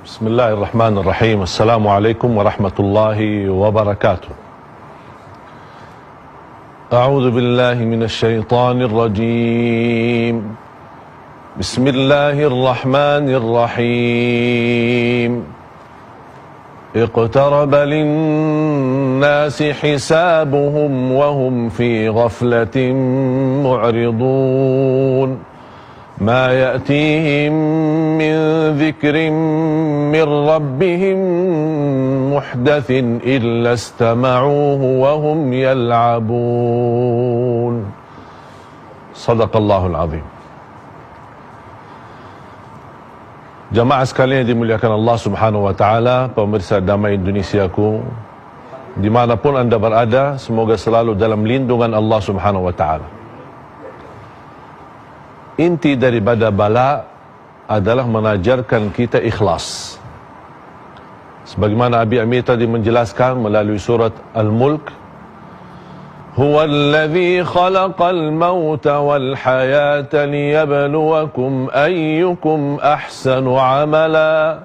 بسم الله الرحمن الرحيم. السلام عليكم ورحمة الله وبركاته. أعوذ بالله من الشيطان الرجيم. بسم الله الرحمن الرحيم. اقترب للناس حسابهم وهم في غفلة معرضون. ما يأتيهم من ذكر من ربهم محدث إلا استمعوه وهم يلعبون. صدق الله العظيم. Jamaah sekalian yang dimuliakan Allah Subhanahu wa taala, pemirsa Damai Indonesiaku, dimanapun anda berada, semoga selalu dalam lindungan Allah Subhanahu wa taala. Inti daripada bala adalah mengajarkan kita ikhlas. Sebagaimana Abi Amir tadi menjelaskan melalui surat Al-Mulk, Huwa alladhi khalaqal mauta wal hayata liyabluwakum ayyukum ahsanu amala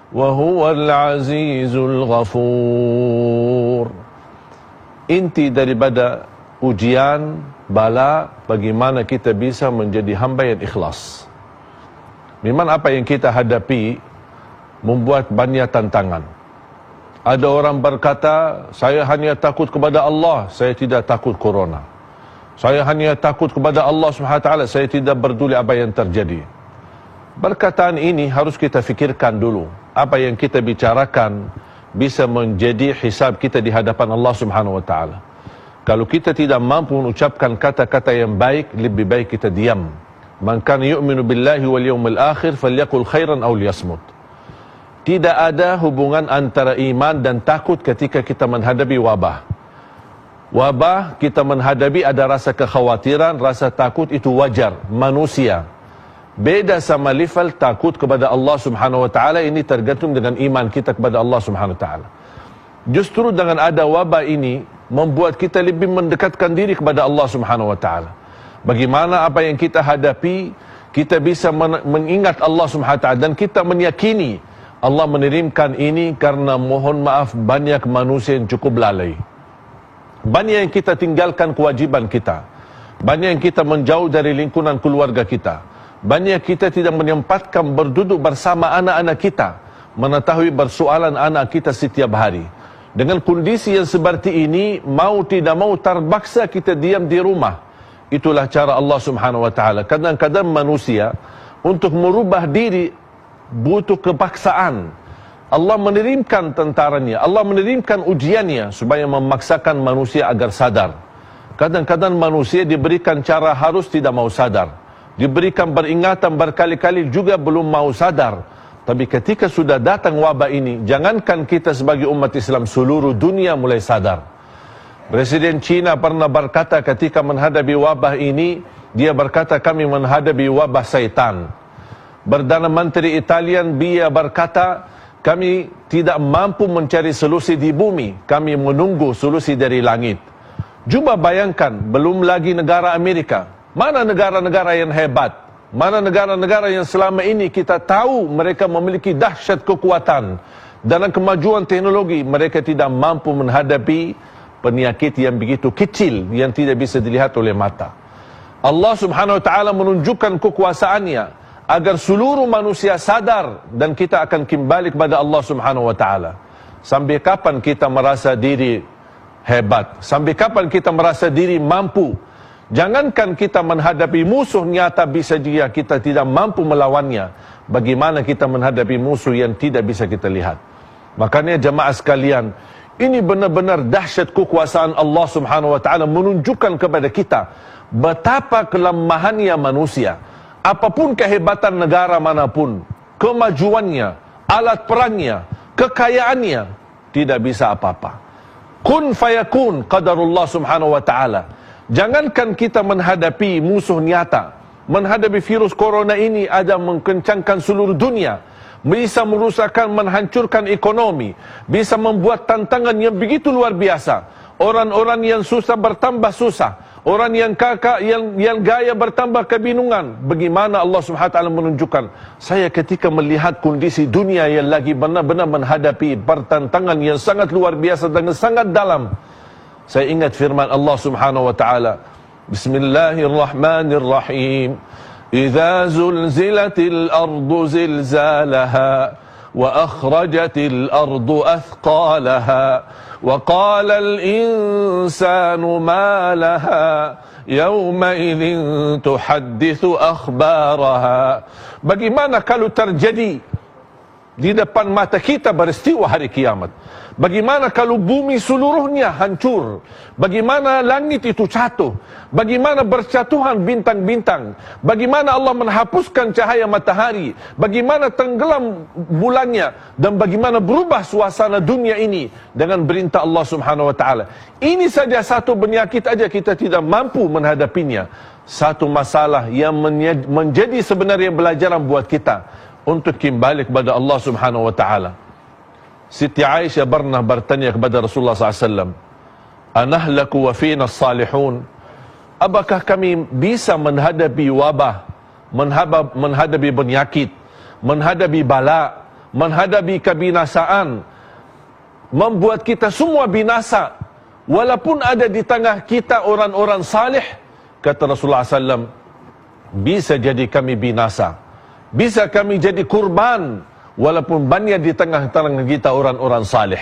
wa huwal azizul ghafur. Inti daripada ujian bala, bagaimana kita bisa menjadi hamba yang ikhlas. Memang apa yang kita hadapi membuat banyak tantangan. Ada orang berkata, saya hanya takut kepada Allah, saya tidak takut corona. Saya hanya takut kepada Allah Subhanahu wa taala, saya tidak peduli apa yang terjadi. Perkataan ini harus kita fikirkan dulu. Apa yang kita bicarakan bisa menjadi hisab kita di hadapan Allah Subhanahu wa taala. Kalau kita tidak mampu mengucapkan kata-kata yang baik, lebih baik kita diam. Man kana yu'minu billahi wal yawmil akhir falyaqul khairan aw liyasmut. Tidak ada hubungan antara iman dan takut ketika kita menghadapi wabah. Wabah kita menghadapi ada rasa kekhawatiran, rasa takut, itu wajar, manusia. Beda sama level takut kepada Allah Subhanahu wa taala, ini tergantung dengan iman kita kepada Allah Subhanahu wa taala. Justru dengan ada wabah ini membuat kita lebih mendekatkan diri kepada Allah Subhanahu wa taala. Bagaimana apa yang kita hadapi, kita bisa mengingat Allah Subhanahu wa taala dan kita meyakini Allah mengirimkan ini karena mohon maaf banyak manusia yang cukup lalai. Banyak yang kita tinggalkan kewajiban kita. Banyak yang kita menjauh dari lingkungan keluarga kita. Banyak kita tidak menyempatkan berduduk bersama anak-anak kita, mengetahui persoalan anak kita setiap hari. Dengan kondisi yang seperti ini, mau tidak mau terpaksa kita diam di rumah. Itulah cara Allah Subhanahu wa taala. Kadang-kadang manusia untuk merubah diri butuh kepaksaan. Allah mengirimkan tentaranya, Allah mengirimkan ujiannya supaya memaksakan manusia agar sadar. Kadang-kadang manusia diberikan cara harus tidak mau sadar, diberikan peringatan berkali-kali juga belum mau sadar. Tapi ketika sudah datang wabah ini, jangankan kita sebagai umat Islam, seluruh dunia mulai sadar. Presiden China pernah berkata ketika menghadapi wabah ini, dia berkata kami menghadapi wabah syaitan. Perdana Menteri Italian dia berkata, kami tidak mampu mencari solusi di bumi, kami menunggu solusi dari langit. Cuba bayangkan, belum lagi negara Amerika. Mana negara-negara yang hebat? Mana negara-negara yang selama ini kita tahu mereka memiliki dahsyat kekuatan dan kemajuan teknologi, mereka tidak mampu menghadapi penyakit yang begitu kecil yang tidak bisa dilihat oleh mata. Allah Subhanahu wa taala menunjukkan kekuasaannya agar seluruh manusia sadar dan kita akan kembali kepada Allah Subhanahu wa taala. Sampai kapan kita merasa diri hebat? Sampai kapan kita merasa diri mampu? Jangankan kita menghadapi musuh nyata, bisa juga kita tidak mampu melawannya. Bagaimana kita menghadapi musuh yang tidak bisa kita lihat? Makanya jemaah sekalian, ini benar-benar dahsyat kekuasaan Allah Subhanahu wa taala menunjukkan kepada kita betapa kelemahannya manusia. Apapun kehebatan negara manapun, kemajuannya, alat perangnya, kekayaannya, tidak bisa apa-apa. Kun fayakun qadarullah Subhanahu wa ta'ala. Jangankan kita menghadapi musuh nyata, menghadapi virus corona ini ada mengkencangkan seluruh dunia, bisa merusakkan, menghancurkan ekonomi, bisa membuat tantangan yang begitu luar biasa. Orang-orang yang susah bertambah susah, orang yang kakak, yang gaya bertambah kebingungan. Bagaimana Allah Subhanahu wa taala menunjukkan, saya ketika melihat kondisi dunia yang lagi benar-benar menghadapi pertentangan yang sangat luar biasa dan sangat dalam, saya ingat firman Allah Subhanahu wa taala, Bismillahirrahmanirrahim. Idza zulzilatil ardu zilzalaha wa akhrajatil ardu athqalaha wa qala al-insanu ma laha yawma idzin tuhadditsu akhbaraha. Bagaimana kalau terjadi di depan mata kita peristiwa hari kiamat? Bagaimana kalau bumi seluruhnya hancur? Bagaimana langit itu jatuh? Bagaimana berjatuhan bintang-bintang? Bagaimana Allah menghapuskan cahaya matahari? Bagaimana tenggelam bulannya? Dan bagaimana berubah suasana dunia ini dengan perintah Allah Subhanahu wa taala? Ini saja satu penyakit aja kita tidak mampu menghadapinya. Satu masalah yang menjadi sebenarnya pelajaran buat kita untuk kembali kepada Allah Subhanahu wa taala. Siti Aisyah pernah bertanya kepada Rasulullah SAW, anahlaku wa fina salihun? Apakah kami bisa menghadapi wabah, menghadapi penyakit, menghadapi bala, menghadapi kebinasaan, membuat kita semua binasa, walaupun ada di tengah kita orang-orang salih? Kata Rasulullah SAW, bisa jadi kami binasa, bisa kami jadi kurban, walaupun banyak di tengah-tengah kita orang-orang salih.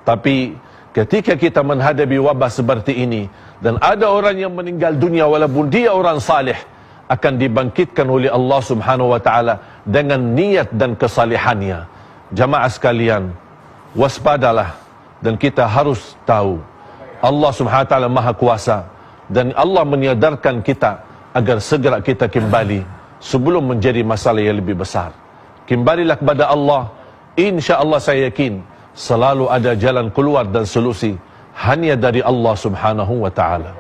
Tapi ketika kita menghadapi wabah seperti ini, dan ada orang yang meninggal dunia walaupun dia orang salih, akan dibangkitkan oleh Allah Subhanahu wa taala dengan niat dan kesalihannya. Jamaah sekalian, waspadalah, dan kita harus tahu Allah Subhanahu wa taala Maha Kuasa, dan Allah menyadarkan kita agar segera kita kembali sebelum menjadi masalah yang lebih besar. Kembalilah kepada Allah. InsyaAllah saya yakin selalu ada jalan keluar dan solusi hanya dari Allah Subhanahu wa ta'ala.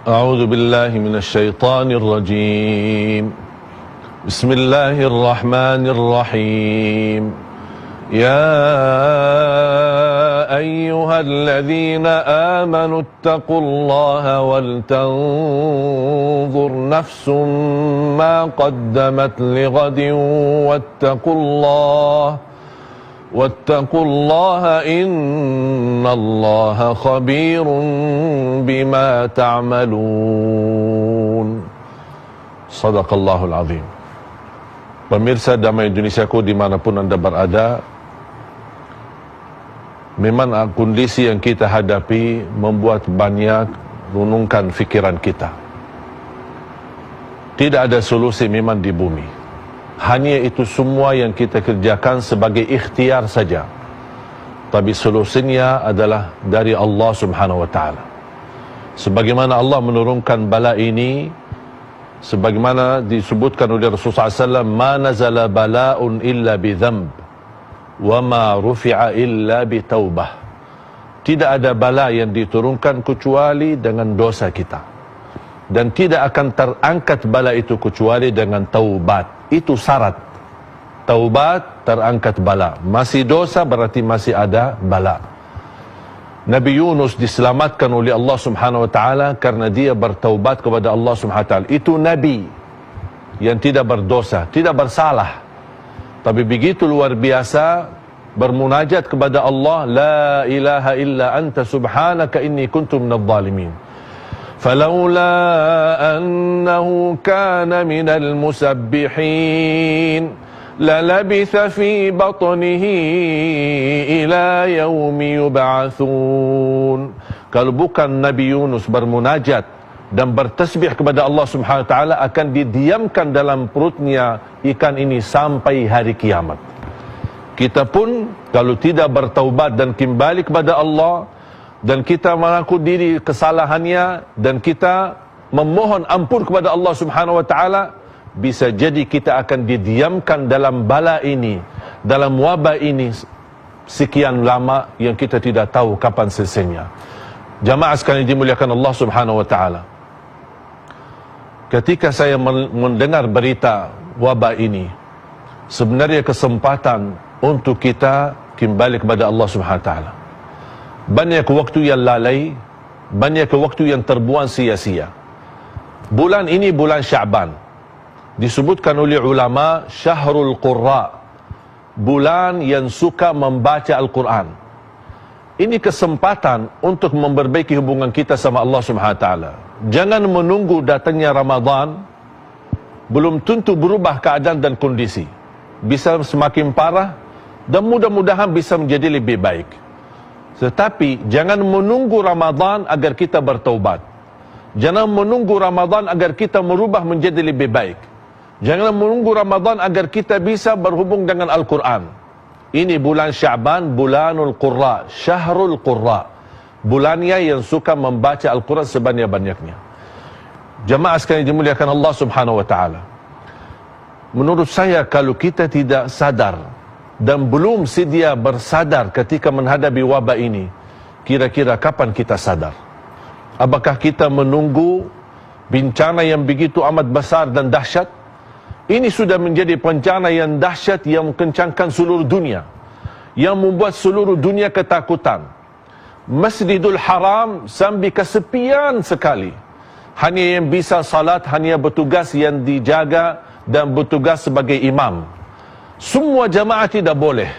A'udzu billahi minasy syaithanir rajim. Bismillahirrahmanirrahim. Ya ayyuhalladzina amanu ittaqullaha wal tanzur nafsum ma qaddamat lighadin wattaqullaha innallaha khabirun bima ta'malun. Sadaqallahul azim. Pemirsa Damai Indonesiaku dimanapun anda berada, memang kondisi yang kita hadapi membuat banyak renungkan fikiran kita. Tidak ada solusi memang di bumi. Hanya itu semua yang kita kerjakan sebagai ikhtiar saja. Tapi solusinya adalah dari Allah Subhanahu wa taala. Sebagaimana Allah menurunkan bala ini, sebagaimana disebutkan oleh Rasulullah SAW, ma nazala bala'un illa bi dhanb wa ma rufi'a illa bi taubah. Tidak ada bala yang diturunkan kecuali dengan dosa kita, dan tidak akan terangkat bala itu kecuali dengan taubat. Itu syarat. Taubat, terangkat bala. Masih dosa berarti masih ada bala. Nabi Yunus diselamatkan oleh Allah Subhanahu wa taala karena dia bertaubat kepada Allah Subhanahu wa taala. Itu nabi yang tidak berdosa, tidak bersalah, tapi begitu luar biasa bermunajat kepada Allah, la ilaha illa anta subhanaka inni kuntu minadh dhalimin. فلولا أنه كان من المسبحين للبث في بطنه إلى يوم يبعثون. Kalau bukan Nabi Yunus bermunajat dan bertasbih kepada Allah Subhanahu wa taala, akan didiamkan dalam perutnya ikan ini sampai hari kiamat. Kita pun kalau tidak bertaubat dan kembali kepada Allah, dan kita mengaku diri kesalahannya, dan kita memohon ampun kepada Allah Subhanahu wa taala, bisa jadi kita akan didiamkan dalam bala ini, dalam wabah ini sekian lama yang kita tidak tahu kapan selesainya. Jamaah sekalian dimuliakan Allah Subhanahu wa taala, ketika saya mendengar berita wabah ini, sebenarnya kesempatan untuk kita kembali kepada Allah Subhanahu wa taala. Banyak waktu yang lalai, banyak waktu yang terbuang sia-sia. Bulan ini bulan Sya'ban, disebutkan oleh ulama Syahrul Qurra, bulan yang suka membaca Al-Quran. Ini kesempatan untuk memperbaiki hubungan kita sama Allah Subhanahu Wa Taala. Jangan menunggu datangnya Ramadan, belum tentu berubah keadaan dan kondisi. Bisa semakin parah dan mudah-mudahan bisa menjadi lebih baik. Tetapi jangan menunggu Ramadan agar kita bertaubat. Jangan menunggu Ramadan agar kita merubah menjadi lebih baik. Jangan menunggu Ramadan agar kita bisa berhubung dengan Al-Quran. Ini bulan Sya'ban, bulanul Qurra, Syahrul Qurra, bulannya yang suka membaca Al-Quran sebanyak-banyaknya. Jamaah sekalian dimuliakan Allah Subhanahu Wa Taala, menurut saya kalau kita tidak sadar dan belum sedia bersadar ketika menghadapi wabah ini, kira-kira kapan kita sadar? Apakah kita menunggu bencana yang begitu amat besar dan dahsyat? Ini sudah menjadi bencana yang dahsyat yang mengencangkan seluruh dunia, yang membuat seluruh dunia ketakutan. Masjidul Haram sampai kesepian sekali. Hanya yang bisa salat, hanya bertugas yang dijaga dan bertugas sebagai imam. Semua jamaah tidak boleh.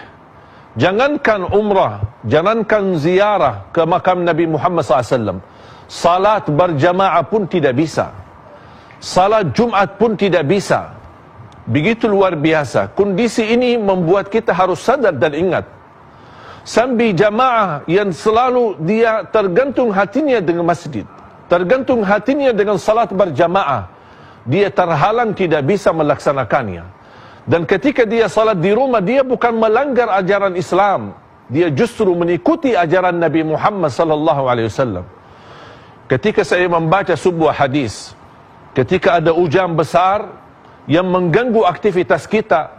Jangankan umrah, jangankan ziarah ke makam Nabi Muhammad SAW, salat berjamaah pun tidak bisa. Salat Jumat pun tidak bisa. Begitu luar biasa. Kondisi ini membuat kita harus sadar dan ingat. Sambil jamaah yang selalu dia tergantung hatinya dengan masjid, tergantung hatinya dengan salat berjamaah, dia terhalang tidak bisa melaksanakannya. Dan ketika dia salat di rumah, dia bukan melanggar ajaran Islam, dia justru mengikuti ajaran Nabi Muhammad SAW. Ketika saya membaca sebuah hadis, ketika ada hujan besar yang mengganggu aktivitas kita,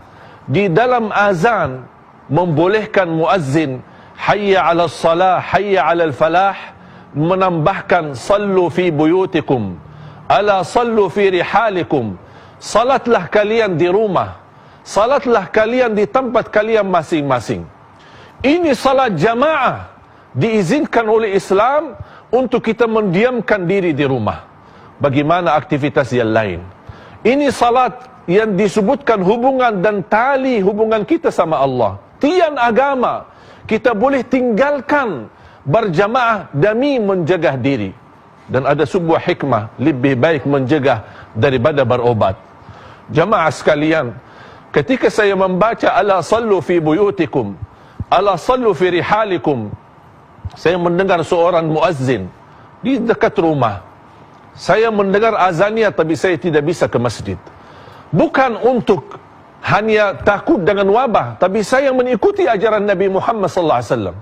di dalam azan membolehkan muazzin hayya 'alas salah, hayya 'alal falah, menambahkan sallu fi buyutikum, ala sallu fi rihalikum, salatlah kalian di rumah, salatlah kalian di tempat kalian masing-masing. Ini salat jamaah diizinkan oleh Islam untuk kita mendiamkan diri di rumah. Bagaimana aktivitas yang lain? Ini salat yang disebutkan hubungan dan tali hubungan kita sama Allah. Tiang agama kita boleh tinggalkan berjamaah demi menjaga diri. Dan ada sebuah hikmah, lebih baik menjaga daripada berobat. Jamaah sekalian, ketika saya membaca ala sallu fi buyutikum, ala sallu fi rihalikum, saya mendengar seorang muazzin di dekat rumah. Saya mendengar azannya, tapi saya tidak bisa ke masjid. Bukan untuk hanya takut dengan wabah, tapi saya mengikuti ajaran Nabi Muhammad SAW.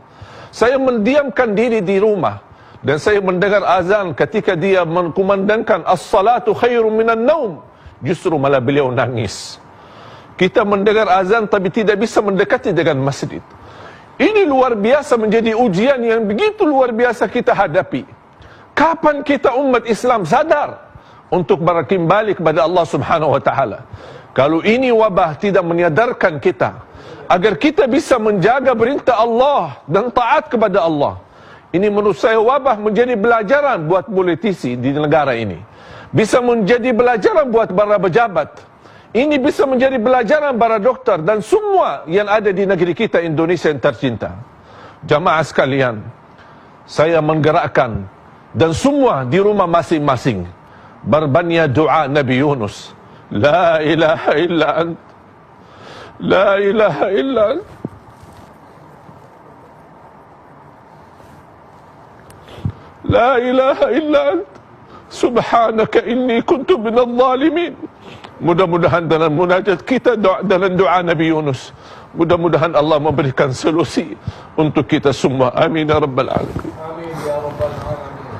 Saya mendiamkan diri di rumah dan saya mendengar azan ketika dia mengkumandangkan as-salatu khairum minan naum. Justru malah beliau nangis. Kita mendengar azan tapi tidak bisa mendekati dengan masjid. Ini luar biasa, menjadi ujian yang begitu luar biasa kita hadapi. Kapan kita umat Islam sadar untuk berkembali kepada Allah Subhanahu Wa Taala? Kalau ini wabah tidak menyadarkan kita agar kita bisa menjaga perintah Allah dan taat kepada Allah, ini menurut saya wabah menjadi pelajaran buat politisi di negara ini, bisa menjadi pelajaran buat para pejabat. Ini bisa menjadi pelajaran para dokter dan semua yang ada di negeri kita Indonesia yang tercinta. Jamaah sekalian, saya menggerakkan dan semua di rumah masing-masing berbanya doa Nabi Yunus. La ilaha illa ant, la ilaha illa ant, la ilaha illa ant, subhanaka inni kuntu minadh dhalimin. Mudah-mudahan dalam munajat kita, dalam doa Nabi Yunus, mudah-mudahan Allah memberikan solusi untuk kita semua. Amin ya rabbal alamin.